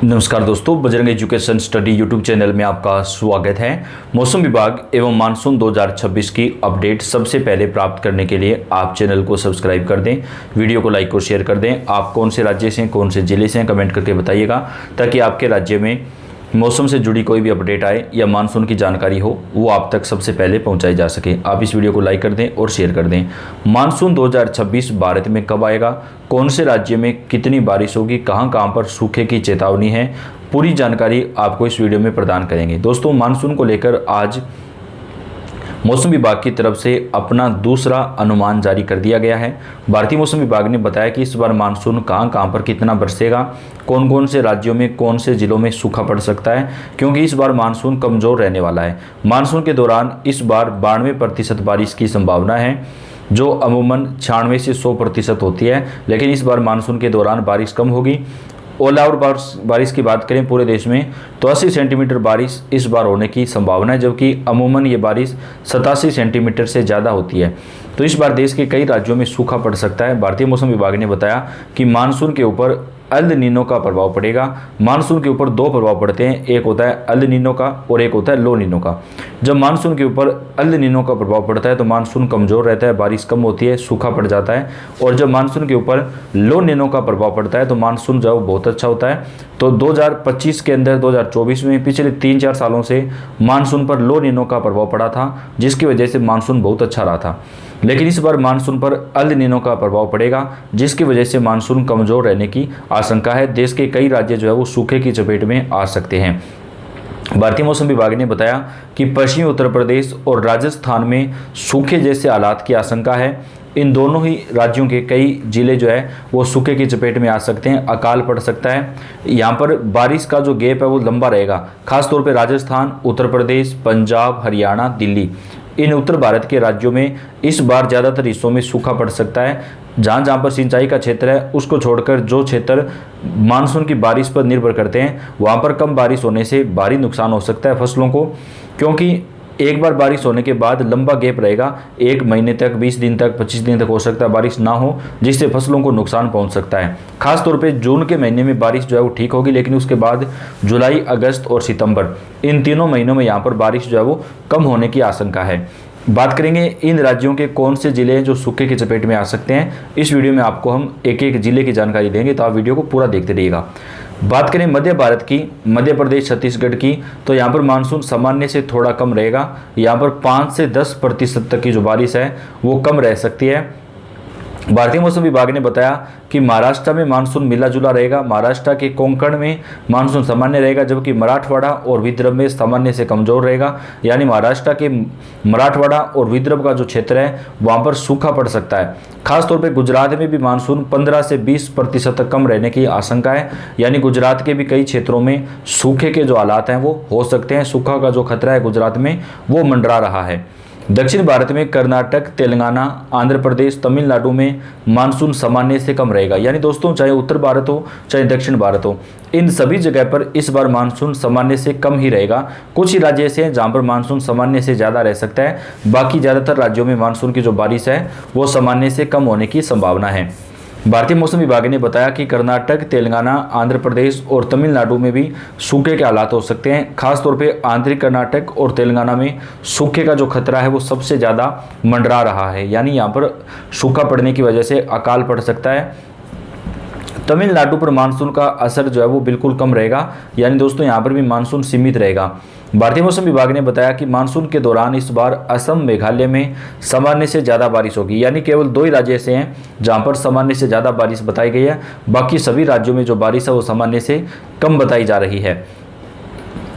नमस्कार दोस्तों, Bajrang education study YouTube channel में आपका स्वागत है। मौसम विभाग एवं मानसून 2026 की अपडेट सबसे पहले प्राप्त करने के लिए आप चैनल को सब्सक्राइब कर दें, वीडियो को लाइक और शेयर कर दें। आप कौन से राज्य से, कौन से जिले से कमेंट करके बताइएगा, ताकि आपके राज्य में मौसम से जुड़ी कोई भी अपडेट आए या मानसून की जानकारी हो वो आप तक सबसे पहले पहुंचाई जा सके। आप इस वीडियो को लाइक कर दें और शेयर कर दें। मानसून 2026 भारत में कब आएगा, कौन से राज्य में कितनी बारिश होगी, कहां कहां पर सूखे की चेतावनी है, पूरी जानकारी आपको इस वीडियो में प्रदान करेंगे। दोस्तों, मानसून को लेकर आज मौसम विभाग की तरफ से अपना दूसरा अनुमान जारी कर दिया गया है। भारतीय मौसम विभाग ने बताया कि इस बार मानसून कहां कहां पर कितना बरसेगा, कौन कौन से राज्यों में, कौन से जिलों में सूखा पड़ सकता है, क्योंकि इस बार मानसून कमज़ोर रहने वाला है। मानसून के दौरान इस बार 92% बारिश की संभावना है, जो अमूमन 96 से 100% होती है, लेकिन इस बार मानसून के दौरान बारिश कम होगी। ओला और बारिश की बात करें पूरे देश में तो 80 सेंटीमीटर बारिश इस बार होने की संभावना है, जबकि अमूमन ये बारिश 87 सेंटीमीटर से ज़्यादा होती है। तो इस बार देश के कई राज्यों में सूखा पड़ सकता है। भारतीय मौसम विभाग ने बताया कि मानसून के ऊपर अल नीनो का प्रभाव पड़ेगा। मानसून के ऊपर दो प्रभाव पड़ते हैं, एक होता है अल नीनो का और एक होता है लो नीनो का। जब मानसून के ऊपर अल नीनो का प्रभाव पड़ता है तो मानसून कमज़ोर रहता है, बारिश कम होती है, सूखा पड़ जाता है। और जब मानसून के ऊपर लो नीनो का प्रभाव पड़ता है तो मानसून जो है बहुत अच्छा होता है। तो 2025 के अंदर 2024 में पिछले 3-4 सालों से मानसून पर लो नीनो का प्रभाव पड़ा था, जिसकी वजह से मानसून बहुत अच्छा रहा था। लेकिन इस बार मानसून पर अल नीनो का प्रभाव पड़ेगा, जिसकी वजह से मानसून कमज़ोर रहने की आशंका है। देश के कई राज्य जो है वो सूखे की चपेट में आ सकते हैं। भारतीय मौसम विभाग ने बताया कि पश्चिमी उत्तर प्रदेश और राजस्थान में सूखे जैसे हालात की आशंका है। इन दोनों ही राज्यों के कई जिले जो है वो सूखे की चपेट में आ सकते हैं, अकाल पड़ सकता है। यहाँ पर बारिश का जो गैप है वो लंबा रहेगा, खासतौर पे राजस्थान, उत्तर प्रदेश, पंजाब, हरियाणा, दिल्ली, इन उत्तर भारत के राज्यों में इस बार ज़्यादातर हिस्सों में सूखा पड़ सकता है। जहाँ जहाँ पर सिंचाई का क्षेत्र है उसको छोड़कर जो क्षेत्र मानसून की बारिश पर निर्भर करते हैं वहाँ पर कम बारिश होने से भारी नुकसान हो सकता है फसलों को, क्योंकि एक बार बारिश होने के बाद लंबा गैप रहेगा, 1 महीने तक, 20 दिन तक, 25 दिन तक हो सकता है बारिश ना हो, जिससे फसलों को नुकसान पहुंच सकता है। खास तौर पे जून के महीने में बारिश जो है वो ठीक होगी, लेकिन उसके बाद जुलाई, अगस्त और सितंबर, इन तीनों महीनों में यहाँ पर बारिश जो है वो कम होने की आशंका है। बात करेंगे इन राज्यों के कौन से जिले हैं जो सूखे की चपेट में आ सकते हैं। इस वीडियो में आपको हम एक एक जिले की जानकारी देंगे, तो आप वीडियो को पूरा देखते रहिएगा। बात करें मध्य भारत की, मध्य प्रदेश, छत्तीसगढ़ की, तो यहाँ पर मानसून सामान्य से थोड़ा कम रहेगा। यहाँ पर 5 से 10% तक की जो बारिश है वो कम रह सकती है। भारतीय मौसम विभाग ने बताया कि महाराष्ट्र में मानसून मिला जुला रहेगा। महाराष्ट्र के कोंकण में मानसून सामान्य रहेगा, जबकि मराठवाड़ा और विदर्भ में सामान्य से कमज़ोर रहेगा। यानी महाराष्ट्र के मराठवाड़ा और विदर्भ का जो क्षेत्र है वहाँ पर सूखा पड़ सकता है। खासतौर पे गुजरात में भी मानसून 15 से 20% तक कम रहने की आशंका है। यानी गुजरात के भी कई क्षेत्रों में सूखे के जो हालात हैं वो हो सकते हैं। सूखा का जो खतरा है गुजरात में वो मंडरा रहा है। दक्षिण भारत में कर्नाटक, तेलंगाना, आंध्र प्रदेश, तमिलनाडु में मानसून सामान्य से कम रहेगा। यानी दोस्तों, चाहे उत्तर भारत हो चाहे दक्षिण भारत हो, इन सभी जगह पर इस बार मानसून सामान्य से कम ही रहेगा। कुछ ही राज्य ऐसे हैं जहां पर मानसून सामान्य से ज़्यादा रह सकता है, बाकी ज़्यादातर राज्यों में मानसून की जो बारिश है वो सामान्य से कम होने की संभावना है। भारतीय मौसम विभाग ने बताया कि कर्नाटक, तेलंगाना, आंध्र प्रदेश और तमिलनाडु में भी सूखे के हालात हो सकते हैं। खासतौर पे आंतरिक कर्नाटक और तेलंगाना में सूखे का जो खतरा है वो सबसे ज़्यादा मंडरा रहा है। यानी यहाँ पर सूखा पड़ने की वजह से अकाल पड़ सकता है। तमिलनाडु पर मानसून का असर जो है वो बिल्कुल कम रहेगा। यानी दोस्तों, यहाँ पर भी मानसून सीमित रहेगा। भारतीय मौसम विभाग ने बताया कि मानसून के दौरान इस बार असम, मेघालय में सामान्य से ज़्यादा बारिश होगी। यानी केवल 2 ही राज्य ऐसे हैं जहां पर सामान्य से ज़्यादा बारिश बताई गई है, बाकी सभी राज्यों में जो बारिश है वो सामान्य से कम बताई जा रही है।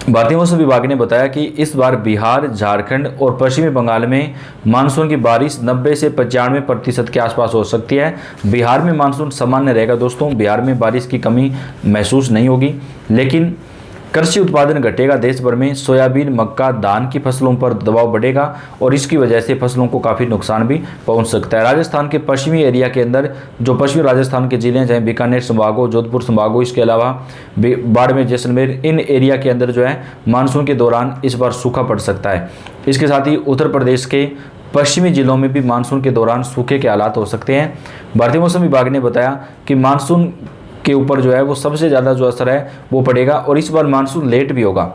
भारतीय मौसम विभाग ने बताया कि इस बार बिहार, झारखंड और पश्चिमी बंगाल में मानसून की बारिश 90 से 95% के आसपास हो सकती है। बिहार में मानसून सामान्य रहेगा दोस्तों, बिहार में बारिश की कमी महसूस नहीं होगी, लेकिन कृषि उत्पादन घटेगा। देश भर में सोयाबीन, मक्का, धान की फसलों पर दबाव बढ़ेगा और इसकी वजह से फसलों को काफ़ी नुकसान भी पहुंच सकता है। राजस्थान के पश्चिमी एरिया के अंदर जो पश्चिमी राजस्थान के जिले हैं, चाहे बीकानेर संभाग हो, जोधपुर संभाग हो, इसके अलावा बाड़मेर, जैसलमेर, इन एरिया के अंदर जो है मानसून के दौरान इस बार सूखा पड़ सकता है। इसके साथ ही उत्तर प्रदेश के पश्चिमी जिलों में भी मानसून के दौरान सूखे के हालात हो सकते हैं। भारतीय मौसम विभाग ने बताया कि मानसून के ऊपर जो है वो सबसे ज़्यादा जो असर है वो पड़ेगा और इस बार मानसून लेट भी होगा।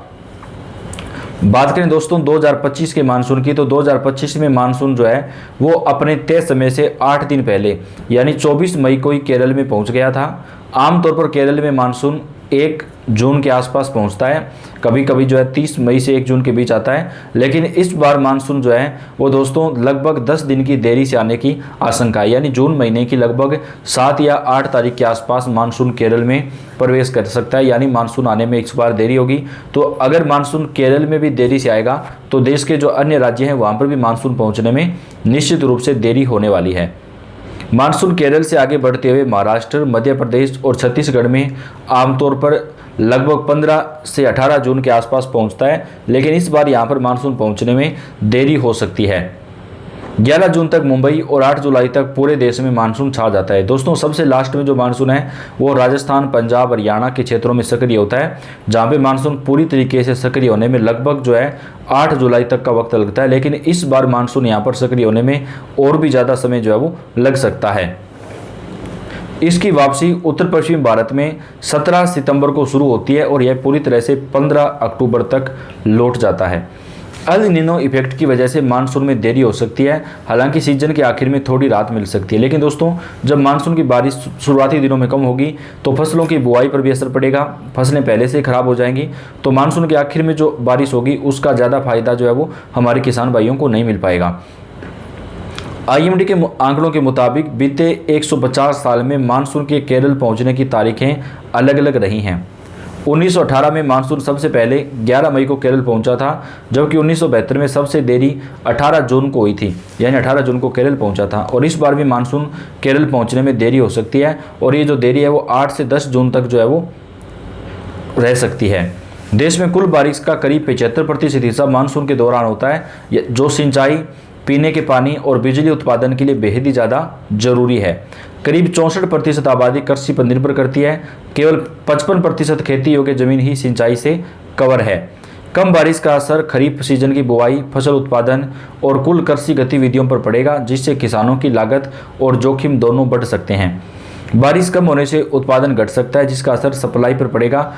बात करें दोस्तों 2025 के मानसून की, तो 2025 में मानसून जो है वो अपने तय समय से 8 दिन पहले यानी 24 मई को ही केरल में पहुंच गया था। आमतौर पर केरल में मानसून 1 जून के आसपास पहुंचता है, कभी कभी जो है 30 मई से 1 जून के बीच आता है, लेकिन इस बार मानसून जो है वो दोस्तों लगभग 10 दिन की देरी से आने की आशंका है। यानी जून महीने की लगभग 7 या 8 तारीख के आसपास मानसून केरल में प्रवेश कर सकता है, यानी मानसून आने में इस बार देरी होगी। तो अगर मानसून केरल में भी देरी से आएगा तो देश के जो अन्य राज्य हैं वहाँ पर भी मानसून पहुँचने में निश्चित रूप से देरी होने वाली है। मानसून केरल से आगे बढ़ते हुए महाराष्ट्र, मध्य प्रदेश और छत्तीसगढ़ में आमतौर पर लगभग 15 से 18 जून के आसपास पहुंचता है, लेकिन इस बार यहां पर मानसून पहुंचने में देरी हो सकती है। 11 जून तक मुंबई और 8 जुलाई तक पूरे देश में मानसून छा जाता है। दोस्तों सबसे लास्ट में जो मानसून है वो राजस्थान, पंजाब, हरियाणा के क्षेत्रों में सक्रिय होता है, जहां पे मानसून पूरी तरीके से सक्रिय होने में लगभग जो है 8 जुलाई तक का वक्त लगता है, लेकिन इस बार मानसून यहां पर सक्रिय होने में और भी ज़्यादा समय जो है वो लग सकता है। इसकी वापसी उत्तर पश्चिम भारत में 17 सितंबर को शुरू होती है और यह पूरी तरह से 15 अक्टूबर तक लौट जाता है। अल नीनो इफेक्ट की वजह से मानसून में देरी हो सकती है, हालांकि सीजन के आखिर में थोड़ी राहत मिल सकती है, लेकिन दोस्तों जब मानसून की बारिश शुरुआती दिनों में कम होगी तो फसलों की बुआई पर भी असर पड़ेगा, फसलें पहले से ही खराब हो जाएंगी। तो मानसून के आखिर में जो बारिश होगी उसका ज़्यादा फायदा जो है वो हमारे किसान भाइयों को नहीं मिल पाएगा। IMD के आंकड़ों के मुताबिक बीते 150 साल में मानसून के केरल पहुंचने की तारीखें अलग अलग रही हैं। 1918 में मानसून सबसे पहले 11 मई को केरल पहुंचा था, जबकि 1972 में सबसे देरी 18 जून को हुई थी, यानी 18 जून को केरल पहुंचा था। और इस बार भी मानसून केरल पहुंचने में देरी हो सकती है और ये जो देरी है वो 8 से 10 जून तक जो है वो रह सकती है। देश में कुल बारिश का करीब 75% हिस्सा मानसून के दौरान होता है, जो सिंचाई, पीने के पानी और बिजली उत्पादन के लिए बेहद ही ज़्यादा जरूरी है। करीब 64% आबादी कृषि पर निर्भर करती है, केवल 55% खेती योग्य जमीन ही सिंचाई से कवर है। कम बारिश का असर खरीफ सीजन की बुआई, फसल उत्पादन और कुल कृषि गतिविधियों पर पड़ेगा, जिससे किसानों की लागत और जोखिम दोनों बढ़ सकते हैं। बारिश कम होने से उत्पादन घट सकता है, जिसका असर सप्लाई पर पड़ेगा।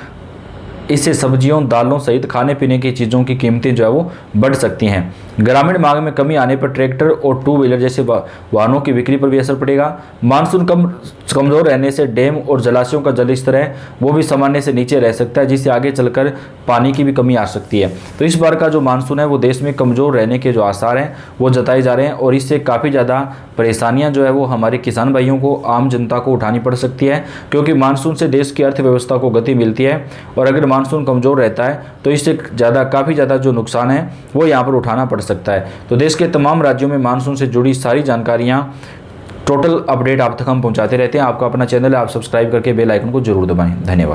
इससे सब्जियों, दालों सहित खाने पीने की चीज़ों की कीमतें जो है वो बढ़ सकती हैं। ग्रामीण मांग में कमी आने पर ट्रैक्टर और 2 व्हीलर जैसे वाहनों की बिक्री पर भी असर पड़ेगा। मानसून कमज़ोर रहने से डैम और जलाशयों का जल स्तर है वो भी सामान्य से नीचे रह सकता है, जिससे आगे चलकर पानी की भी कमी आ सकती है। तो इस बार का जो मानसून है वो देश में कमज़ोर रहने के जो आसार हैं वो जताए जा रहे हैं और इससे काफ़ी ज़्यादा परेशानियाँ जो है वो हमारे किसान भाइयों को, आम जनता को उठानी पड़ सकती है, क्योंकि मानसून से देश की अर्थव्यवस्था को गति मिलती है और अगर मानसून कमज़ोर रहता है तो इससे काफ़ी ज़्यादा जो नुकसान है वो यहाँ पर उठाना पड़ सकता है। तो देश के तमाम राज्यों में मानसून से जुड़ी सारी जानकारियाँ, टोटल अपडेट आप तक हम पहुँचाते रहते हैं। आपका अपना चैनल है, आप सब्सक्राइब करके बेल आइकन को जरूर दबाएं। धन्यवाद।